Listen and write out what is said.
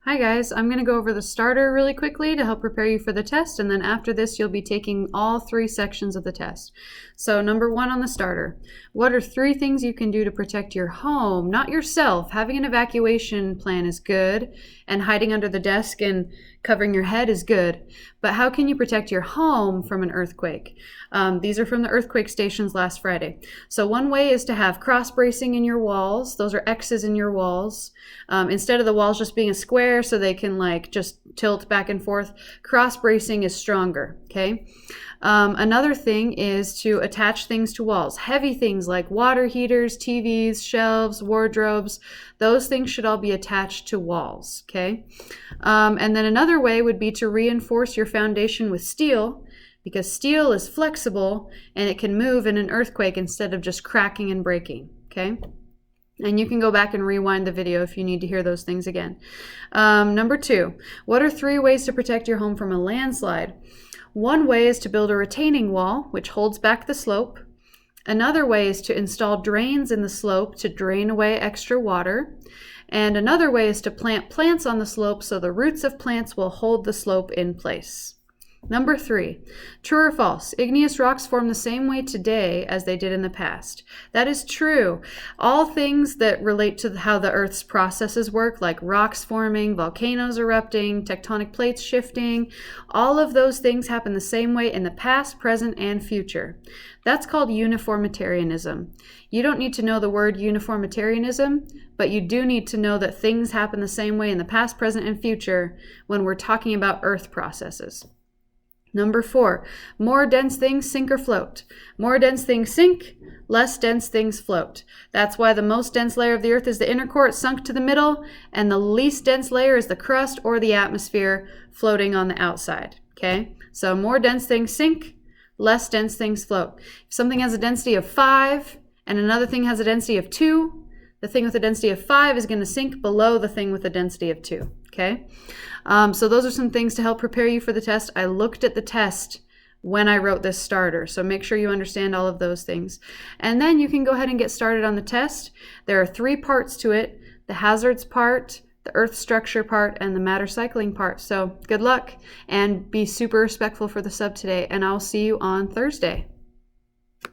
Hi guys, I'm going to go over the starter really quickly to help prepare you for the test, and then after this you'll be taking all 3 sections of the test. So number 1 on the starter, what are 3 things you can do to protect your home, not yourself? Having an evacuation plan is good, and hiding under the desk and covering your head is good, but how can you protect your home from an earthquake? These are from the earthquake stations last Friday. So one way is to have cross bracing in your walls. Those are X's in your walls. Instead of the walls just being a square so they can like just tilt back and forth, cross bracing is stronger, okay? Another thing is to attach things to walls. Heavy things like water heaters, TVs, shelves, wardrobes, those things should all be attached to walls, okay? And then another way would be to reinforce your foundation with steel, because steel is flexible and it can move in an earthquake instead of just cracking and breaking, okay? And you can go back and rewind the video if you need to hear those things again. Number 2, what are 3 ways to protect your home from a landslide? One way is to build a retaining wall, which holds back the slope. Another way is to install drains in the slope to drain away extra water. And another way is to plant plants on the slope so the roots of plants will hold the slope in place. Number 3, true or false? Igneous rocks form the same way today as they did in the past. That is true. All things that relate to how the Earth's processes work, like rocks forming, volcanoes erupting, tectonic plates shifting, all of those things happen the same way in the past, present, and future. That's called uniformitarianism. You don't need to know the word uniformitarianism, but you do need to know that things happen the same way in the past, present, and future when we're talking about Earth processes. Number 4, more dense things sink or float. More dense things sink, less dense things float. That's why the most dense layer of the Earth is the inner core, sunk to the middle, and the least dense layer is the crust or the atmosphere floating on the outside, okay? So more dense things sink, less dense things float. If something has a density of 5 and another thing has a density of 2, the thing with a density of 5 is going to sink below the thing with a density of 2, okay? So those are some things to help prepare you for the test. I looked at the test when I wrote this starter, so make sure you understand all of those things. And then you can go ahead and get started on the test. There are 3 parts to it: the hazards part, the earth structure part, and the matter cycling part. So good luck, and be super respectful for the sub today, and I'll see you on Thursday.